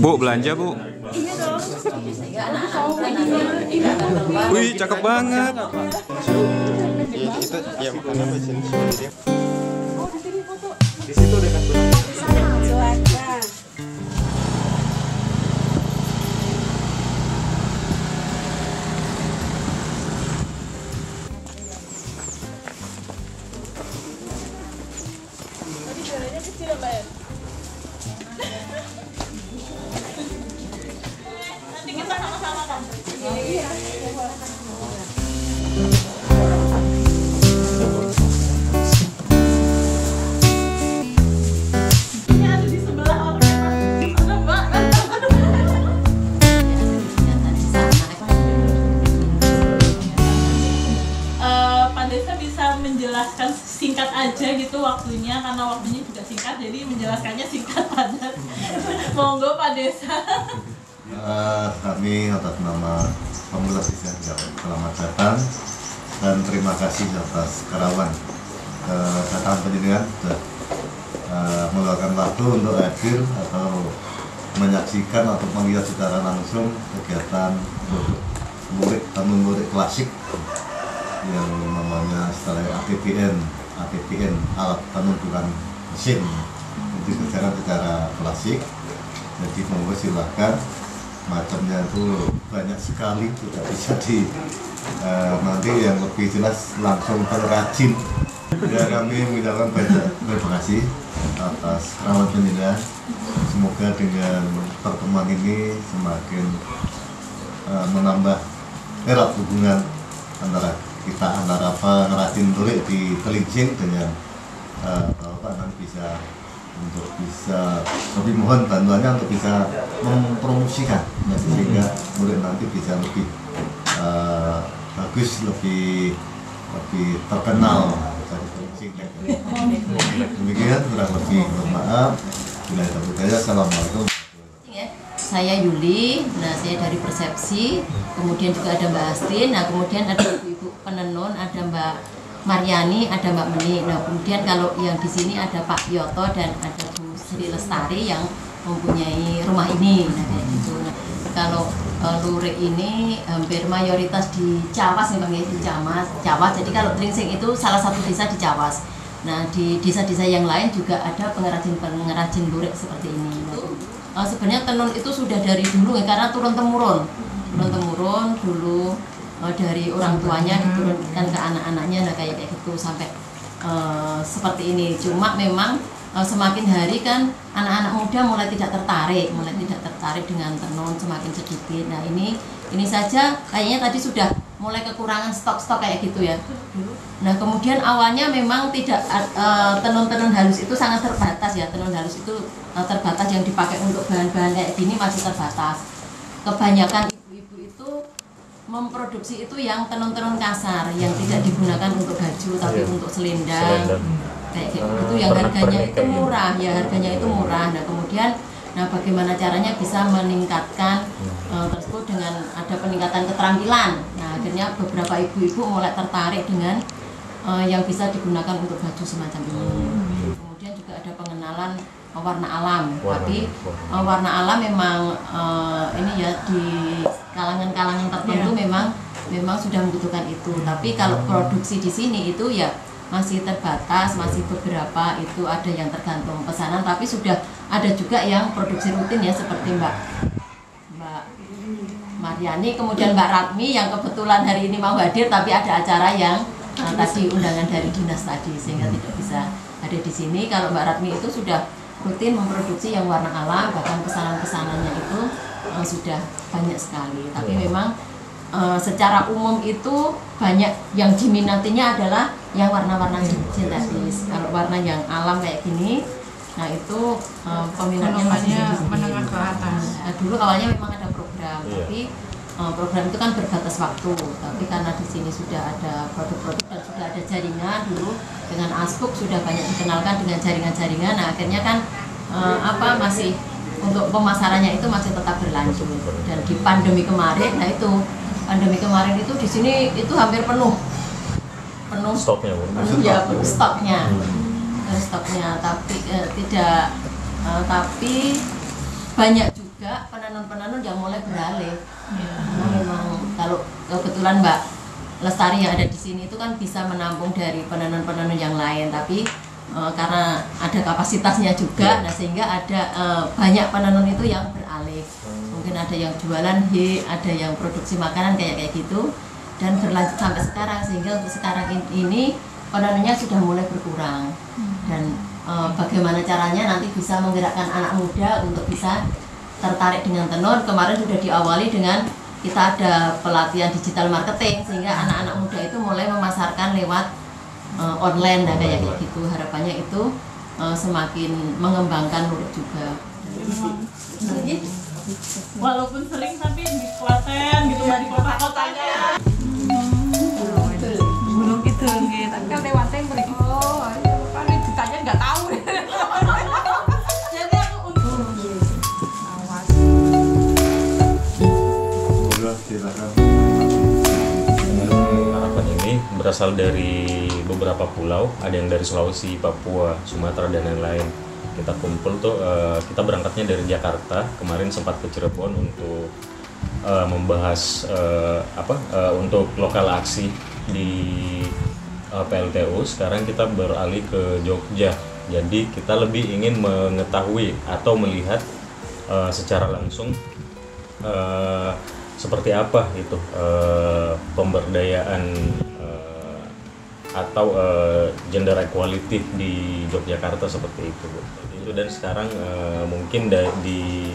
Bu, belanja bu. Iya dong. Wih, cakep banget. Ya, itu ya makanya di sini dia. Oh, di sini foto. Di situ dekat Sama cuaca. Tadi jalannya kecil ya, Mbak ya? Nanti kita sama-sama kan? Iya. Ini ada di sebelah orangnya, Mas. Ada Mbak kan? Pak Desa bisa menjelaskan singkat aja gitu waktunya, karena waktunya juga singkat, jadi menjelaskannya singkat padat. Monggo Pak Desa. Kami atas nama Pengurus Desa selamat datang dan terima kasih atas kerawan datang penjenengan sudah meluangkan waktu untuk hadir atau menyaksikan atau melihat secara langsung kegiatan tamu murid klasik yang namanya setelah ATPN alat penunjukan mesin itu berjalan secara klasik. Jadi monggo silahkan, macamnya itu banyak sekali, tidak bisa nanti yang lebih jelas langsung pengrajin. Ya, kami mengucapkan banyak terima kasih atas kerawan penjenengan. Semoga dengan pertemuan ini semakin menambah erat hubungan antara pengrajin lurik di Kelincing dengan Bapak nanti bisa lebih mohon bantuannya untuk bisa mempromosikan sehingga murid nanti bisa lebih bagus, lebih terkenal dari Kelincing. Demikian kurang lebih, mohon maaf. Bila ada budaya, assalamualaikum. Saya Yuli, saya dari Persepsi, kemudian juga ada Mbak Astin, kemudian ada ibu-ibu penenun, ada Mbak Mariani, ada Mbak Meni. Kemudian kalau yang di sini ada Pak Yoto dan ada Bu Sri Lestari yang mempunyai rumah ini. Kayak gitu. Kalau lurik ini hampir mayoritas di Cawas, di Cawas. Jadi kalau Kelincing itu salah satu desa di Cawas. Di desa-desa yang lain juga ada pengrajin lurik seperti ini. Sebenarnya tenun itu sudah dari dulu ya, karena turun-temurun dulu dari orang tuanya diturunkan ke anak-anaknya, kayak gitu sampai seperti ini. Cuma memang semakin hari kan anak-anak muda mulai tidak tertarik dengan tenun, semakin sedikit. Ini saja kayaknya tadi sudah mulai kekurangan stok kayak gitu ya. Kemudian awalnya memang tidak tenun-tenun halus itu sangat terbatas ya. Tenun halus itu terbatas, yang dipakai untuk bahan-bahan kayak gini masih terbatas. Kebanyakan ibu-ibu itu memproduksi itu yang tenun-tenun kasar, yang tidak digunakan untuk baju tapi untuk selendang kayak gitu, yang harganya itu murah ya, kemudian bagaimana caranya bisa meningkatkan tersebut dengan ada peningkatan keterampilan. Akhirnya beberapa ibu-ibu mulai tertarik dengan yang bisa digunakan untuk baju semacam ini. Kemudian juga ada pengenalan warna alam, tapi warna alam memang ini ya di kalangan-kalangan tertentu memang sudah membutuhkan itu. Tapi kalau produksi di sini itu ya masih terbatas, masih beberapa itu ada yang tergantung pesanan, tapi sudah ada juga yang produksi rutin ya, seperti Mbak Mariani, kemudian Mbak Ratmi yang kebetulan hari ini mau hadir tapi ada acara yang tadi undangan dari dinas tadi sehingga tidak bisa hadir di sini. Kalau Mbak Ratmi itu sudah rutin memproduksi yang warna alam, bahkan pesanan-pesanannya itu sudah banyak sekali. Tapi memang secara umum itu banyak yang diminatinya adalah yang warna-warna sintetis. Kalau warna yang alam kayak gini, itu peminatnya masih menengah ke atas. Dulu awalnya memang ada program, tapi program itu kan berbatas waktu. Tapi karena di sini sudah ada produk-produk dan sudah ada jaringan, dulu dengan Asbuk sudah banyak dikenalkan dengan jaringan-jaringan. Akhirnya kan masih untuk pemasarannya itu masih tetap berlanjut. Dan di pandemi kemarin, itu di sini itu hampir penuh Stoknya, Bu. Ya, stoknya, tapi tapi banyak juga juga penenun-penenun yang mulai beralih. Karena memang kalau kebetulan Mbak Lestari yang ada di sini itu kan bisa menampung dari penenun-penenun yang lain, tapi karena ada kapasitasnya juga, nah sehingga ada banyak penenun itu yang beralih. Mungkin ada yang jualan ada yang produksi makanan kayak gitu, dan berlanjut sampai sekarang, sehingga untuk sekarang ini penenunnya sudah mulai berkurang. Dan bagaimana caranya nanti bisa menggerakkan anak muda untuk bisa tertarik dengan tenun. Kemarin sudah diawali dengan kita ada pelatihan digital marketing, sehingga anak-anak muda itu mulai memasarkan lewat online, nah kayak gitu. Harapannya itu semakin mengembangkan lurik juga. Walaupun sering tapi di Klaten gitu, di kota-kotanya. Gunung Kidul gitu. Tapi kan lewatnya mereka. Oh, kan ditanya nggak tahu. Jadi aku untuk Silakan. Harapan ini berasal dari beberapa pulau, ada yang dari Sulawesi, Papua, Sumatera, dan lain-lain. Kita kumpul tuh, kita berangkatnya dari Jakarta, kemarin sempat ke Cirebon untuk membahas untuk lokal aksi di PLTU. Sekarang kita beralih ke Jogja, jadi kita lebih ingin mengetahui atau melihat secara langsung seperti apa itu pemberdayaan atau gender equality di Yogyakarta seperti itu, Bu. Itu dan sekarang mungkin di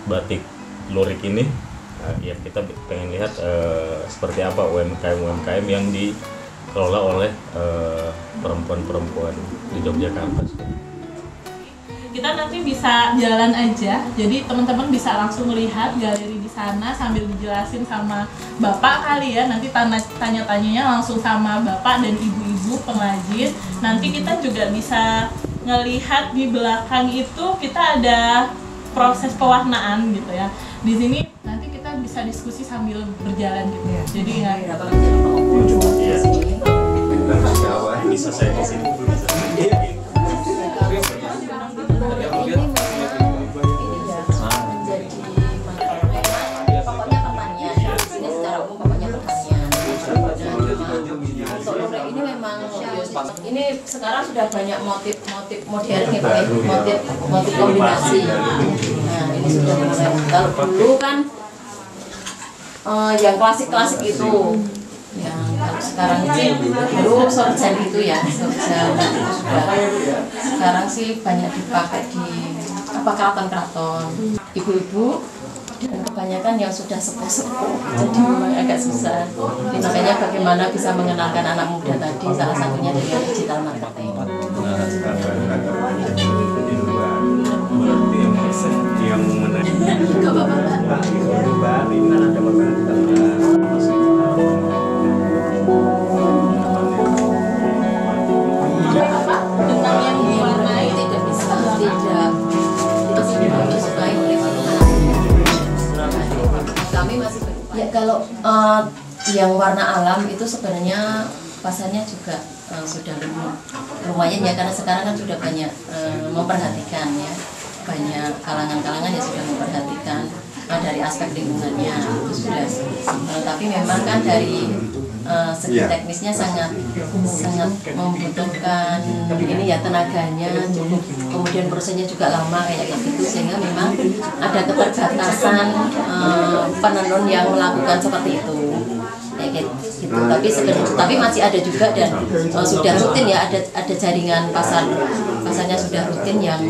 batik lurik ini ya kita pengen lihat seperti apa UMKM yang dikelola oleh perempuan-perempuan di Yogyakarta. kita nanti bisa jalan aja, jadi teman-teman bisa langsung melihat galeri di sana sambil dijelasin sama bapak kali ya, nanti tanya-tanyanya langsung sama bapak dan ibu-ibu pengrajin. Nanti kita juga bisa ngelihat di belakang itu kita ada proses pewarnaan gitu ya. Di sini nanti kita bisa diskusi sambil berjalan gitu ya. Jadi ya Bisa saya ke sini. Ini sekarang sudah banyak motif modern ya Pak, motif kombinasi. Nah ini sudah mulai. Kalau dulu kan yang klasik itu, yang sekarang sih dulu sorjan itu ya, sorjan itu sudah. Sekarang sih banyak dipakai di keraton-keraton. Ibu-ibu dan kebanyakan yang sudah sepuh-sepuh, jadi memang agak susah. Jadi, makanya bagaimana bisa mengenalkan anak muda tadi, salah satunya dengan digital marketing. Gak apa-apa. tentang yang diwarnai Tidak bisa, tidak disukai oleh kami masih ya. Kalau yang warna alam itu sebenarnya pasarnya juga sudah lumayan ya, karena sekarang kan sudah banyak memperhatikan ya, banyak kalangan-kalangan yang sudah memperhatikan dari aspek lingkungannya itu sudah. Tapi memang kan dari segi teknisnya sangat membutuhkan ini ya, tenaganya cukup, kemudian prosesnya juga lama kayak gitu, sehingga memang ada keterbatasan penenun yang melakukan seperti itu kayak gitu. Tapi masih ada juga dan sudah rutin ya, ada jaringan pasarnya sudah rutin yang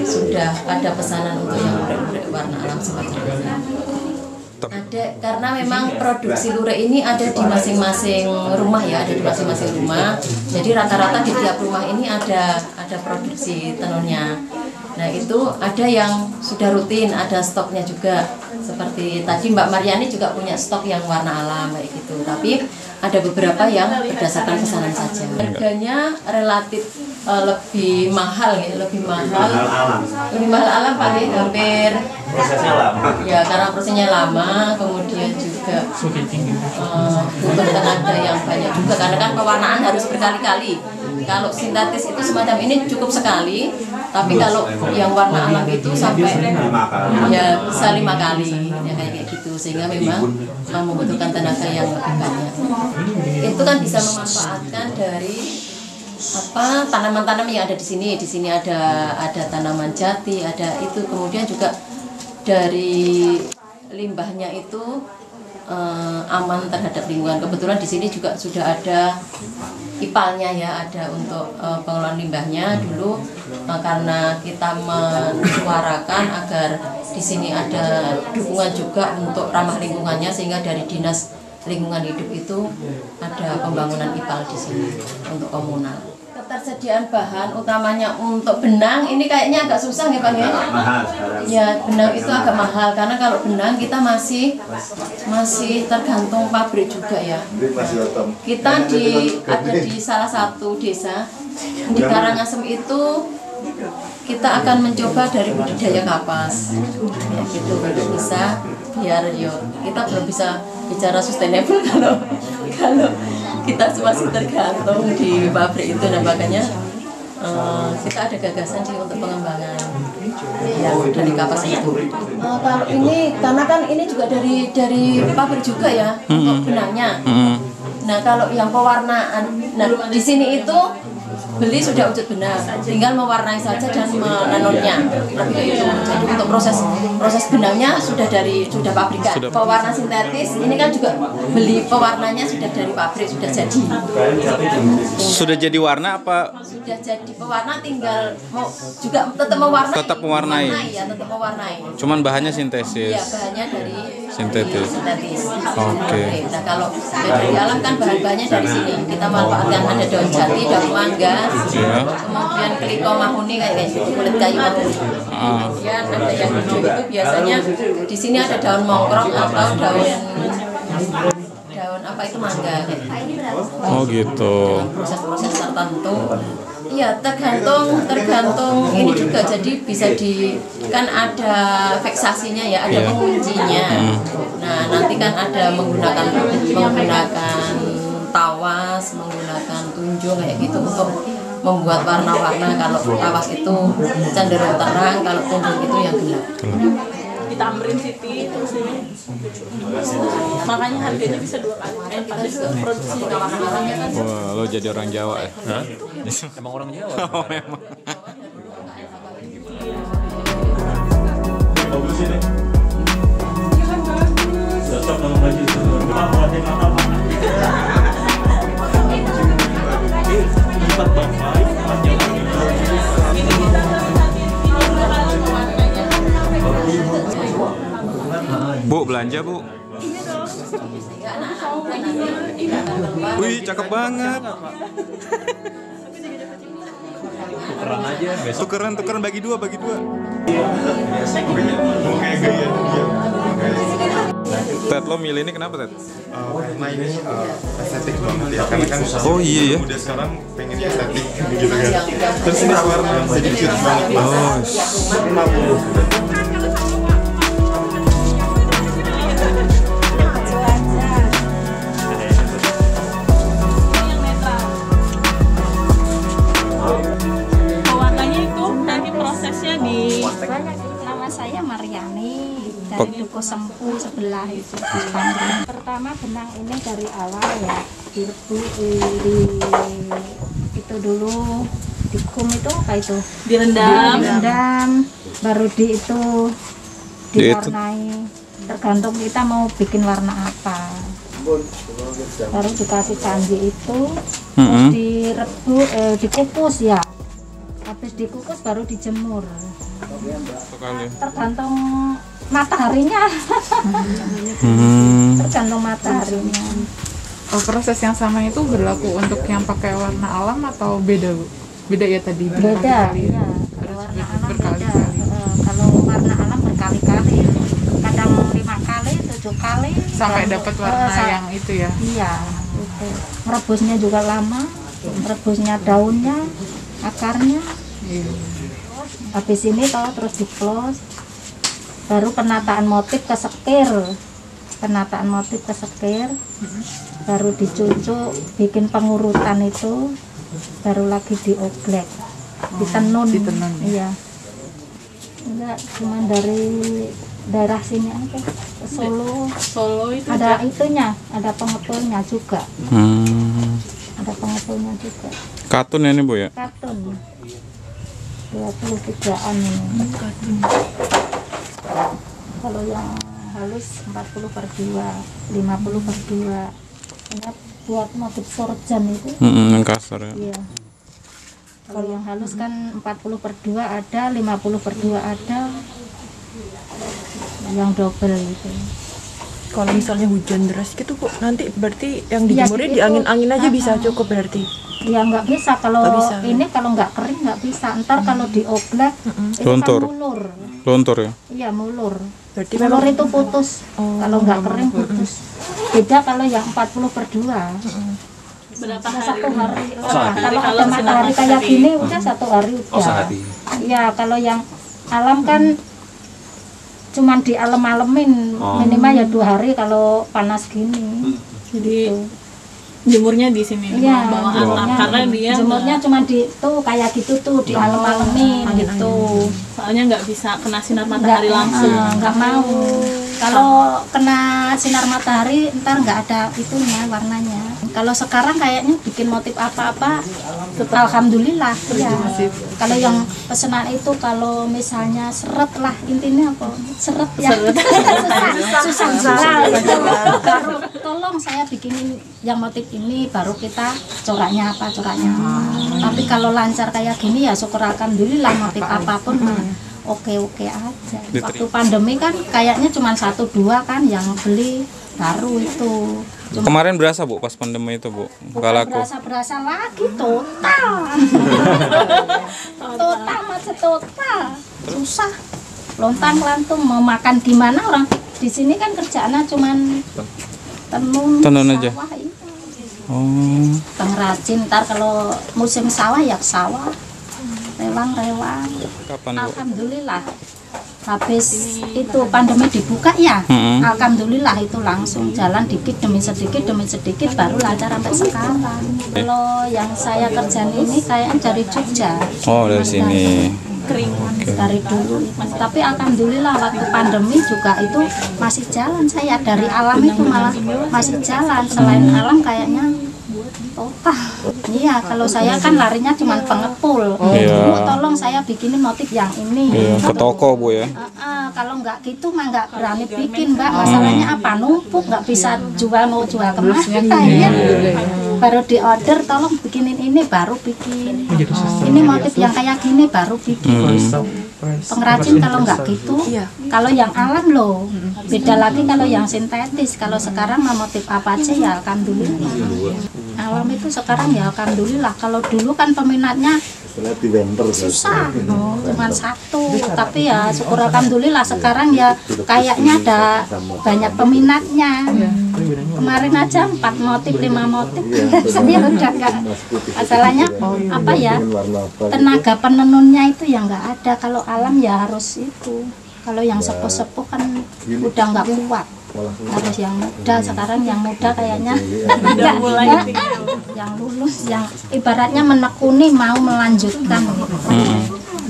sudah ada pesanan untuk yang lurik-lurik warna alam seperti itu. Ada, karena memang produksi lurik ini ada di masing-masing rumah ya, ada di masing-masing rumah. Jadi rata-rata di tiap rumah ini ada produksi tenunnya. Nah itu ada yang sudah rutin, ada stoknya juga. Seperti tadi Mbak Maryani juga punya stok yang warna alam kayak gitu. Tapi ada beberapa yang berdasarkan pesanan saja. Harganya relatif lebih mahal ya, lebih mahal alam paling hampir. Prosesnya lama. Ya karena prosesnya lama, kemudian juga butuh tenaga yang banyak juga, karena kan pewarnaan harus berkali-kali. Kalau sintetis itu semacam ini cukup sekali, tapi kalau yang warna alam itu sampai ya bisa 5 kali ya kayak gitu, sehingga memang membutuhkan tenaga yang lebih banyak. Itu kan bisa memanfaatkan dari tanaman-tanaman yang ada di sini. Di sini ada tanaman jati, ada itu, kemudian juga dari limbahnya itu aman terhadap lingkungan. Kebetulan di sini juga sudah ada IPAL-nya ya, ada untuk pengelolaan limbahnya dulu, karena kita menyuarakan agar di sini ada dukungan juga untuk ramah lingkungannya, sehingga dari Dinas Lingkungan Hidup itu ada pembangunan IPAL di sini untuk komunal. Ketersediaan bahan utamanya untuk benang ini kayaknya agak susah ya Bang ya? Mahal sekarang. Ya, benang itu agak mahal karena kalau benang kita masih tergantung pabrik juga ya. Kita ada di salah satu desa di Karangasem itu kita akan mencoba dari budidaya kapas. Ya gitu, baru bisa biar kita belum bisa bicara sustainable kalau kita masih tergantung di pabrik itu. Nah makanya kita ada gagasan sih untuk pengembangan yang dari kapas itu. Kalau ini karena kan ini juga dari pabrik juga ya untuk benangnya. Nah kalau yang pewarnaan, nah di sini itu beli sudah wujud benang, tinggal mewarnai saja dan menanamnya. Itu. Jadi untuk proses benangnya sudah pabrikan. Pewarna sintetis ini kan juga beli pewarnanya sudah dari pabrik, sudah jadi. Sudah jadi warna apa? Sudah jadi pewarna, tinggal juga tetap mewarnai. Tetap mewarnai. Ya, tetap mewarnai. Cuman bahannya sintesis. Iya, bahannya dari sintetis. Oke. Nah, kalau dari alam kan bahan-bahannya dari sini. Kita manfaatkan ada daun jati, daun mangga, kemudian keliko mahuni kayak gitu, kulit kayu mahuni. Kemudian ada yang hijau itu biasanya di sini ada daun mongkrong atau daun apa itu mangga. Oh gitu. Proses-proses tertentu. Iya, tergantung ini juga, jadi bisa kan ada veksasinya ya, ada penguncinya. Nah, nanti kan ada menggunakan tawas, menggunakan tunjung kayak gitu untuk membuat warna-warna. Kalau tawas itu cenderung terang, kalau tunjung itu yang gelap. Ditambahin Siti terus ini. Makanya harganya bisa 2 kali. Kita juga produksi warna-warnanya kan. Wah, lo jadi orang Jawa ya? Hah? Emang orang Jawa? Oh, emang. Bagus ini. Cocok sama baju itu. Empat bangkai, Bu, belanja Bu. Wih, cakep banget. tukeran aja besok. Tukeran bagi dua. Ted, lo milih ini kenapa, Ted? Karena ini estetik banget ya, karena kan Oh iya ya. udah sekarang pengen estetik gitu kan. Terus ini warna sedikit banget. Oh. Pewarnanya itu nanti prosesnya di Nama saya Mariani dari Duku Sempu sebelah itu di Bandung. Pertama benang ini dari awal ya direbus itu dulu dikum itu apa itu direndam baru diwarnai, tergantung kita mau bikin warna apa, baru dikasih canji itu terus dikukus ya, habis dikukus baru dijemur, tergantung mataharinya. Tergantung mataharinya. Oh, proses yang sama itu berlaku untuk yang pakai warna alam atau beda, Bu? Beda ya tadi? Beda, ya. Kalau warna alam beda. Kalau warna alam berkali-kali, kadang 5 kali, 7 kali. Sampai dapat warna yang itu ya? Iya, itu. Merebusnya juga lama, merebusnya daunnya, akarnya. Habis ini terus diplos, baru penataan motif ke sekir. Penataan motif ke sekir, baru dicucuk, bikin pengurutan itu, baru lagi dioglek, ditenun. Ditenun. Iya. Enggak cuma dari daerah sini aja, ke Solo itu ada itunya, ada pengepulnya juga, ada pengepulnya juga. Katun ya ini Bu ya? Katun 23-an ini. Kalau yang halus 40/2, 50/2. Ingat buat motif sorjan itu. Yang kasar ya. Iya. Kalau yang halus kan 40/2 ada, 50/2 ada, yang double itu. Kalau misalnya hujan deras gitu Bu, nanti berarti yang dijemurnya Ya, di angin-angin aja bisa itu. cukup berarti? Ya nggak bisa kalau Nggak bisa. ini, kalau nggak kering nggak bisa. Ntar kalau dioglek itu Luntur. kan mulur. Luntur ya. Iya mulur. Berarti Mulur memang itu putus. Kalau nggak kering putus. Beda kalau yang 40/2. berapa Udah hari? 1 hari. Oh, Wah, sehari. kalau Kalau ada sinar matahari kayak matahari. gini udah 1 hari udah. Oh, sehari. Iya, kalau yang alam kan cuman di alam-alamin, minimal ya 2 hari kalau panas gini. Jadi Gitu. jemurnya di sini Iya, bawah atap jemurnya, karena dia jemurnya cuma di tuh kayak gitu tuh di alam-alamin gitu. soalnya nggak bisa kena sinar matahari langsung. Nggak mau. Kalau kena sinar matahari ntar nggak ada itunya warnanya. Kalau sekarang kayaknya bikin motif apa-apa, alhamdulillah ya. Kalau yang pesanan itu kalau misalnya seret lah, intinya apa? Seret ya. susah baru tolong saya bikinin yang motif ini, baru kita coraknya apa. Tapi kalau lancar kayak gini ya syukur alhamdulillah, motif apapun mah oke aja. Waktu pandemi kan kayaknya cuma 1-2 kan yang beli baru itu. Kemarin berasa Bu pas pandemi itu Bu? Nggak laku. Berasa lagi total. total. Susah. Lontang lantung mau makan gimana, orang di sini kan kerjaannya cuman tenun aja. sawah itu. Oh. Pengrajin, ntar kalau musim sawah ya ke sawah. Rewang. Kapan Bu? Alhamdulillah. Habis itu pandemi dibuka ya, alhamdulillah itu langsung jalan dikit demi sedikit baru lancar sampai sekarang. Kalau yang saya kerjain ini kayak dari Jogja. Oh, dari sini. Kering dari dulu. Tapi alhamdulillah waktu pandemi juga itu masih jalan, saya dari alam itu malah masih jalan. Selain alam kayaknya total. Iya, kalau saya kan larinya cuma pengepul. Bu, tolong saya bikinin motif yang ini. Iya, ke toko Bu ya. Kalau nggak gitu mah nggak berani bikin, Mbak. Masalahnya apa? Numpuk, nggak bisa mau jual kemana ya. Baru di order, tolong bikinin ini, baru bikin. Ini motif yang kayak gini baru bikin. Pengrajin kalau nggak gitu, kalau yang alam loh, beda lagi kalau yang sintetis. Kalau sekarang mah motif apa aja ya alhamdulillah. Alam itu sekarang ya alhamdulillah. Kalau dulu kan peminatnya susah, cuma 1. Tapi ya syukur alhamdulillah sekarang ya kayaknya ada banyak peminatnya. Kemarin aja 4 motif, 5 motif. Saya udah nggak. Masalahnya apa ya? Tenaga penenunnya itu yang nggak ada. Kalau alam ya harus itu. Kalau yang sepuh-sepuh kan udah nggak kuat. Harus yang muda. Sekarang yang muda kayaknya udah mulai yang lulus, yang ibaratnya menekuni mau melanjutkan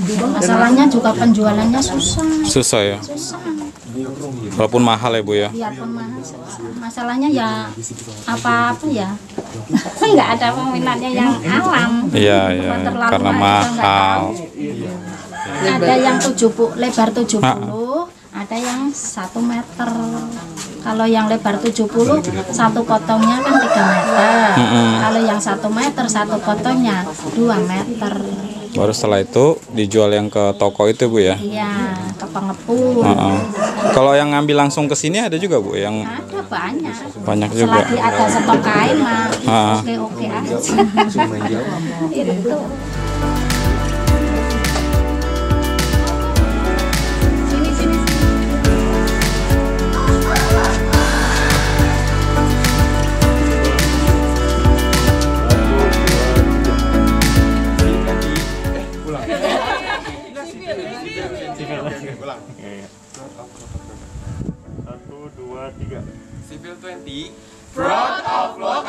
gitu. Masalahnya juga penjualannya susah ya. susah. Walaupun mahal ya Bu ya. Biarpun mahal susah. Masalahnya ya apa ya, nggak ada peminatnya yang alam. Iya. Terlalu Karena aja, mahal. ada yang 70 lebar 70, ada yang 1 meter. Kalau yang lebar 70 satu potongnya kan 3 meter. Kalau yang 1 meter satu potongnya 2 meter. Baru setelah itu dijual yang ke toko itu Bu ya. Iya, ke pengepul. Kalau yang ngambil langsung ke sini ada juga Bu yang Ada banyak. banyak juga. Selagi ada stok kain mah oke aja. Itu. Civil 20 Front of Love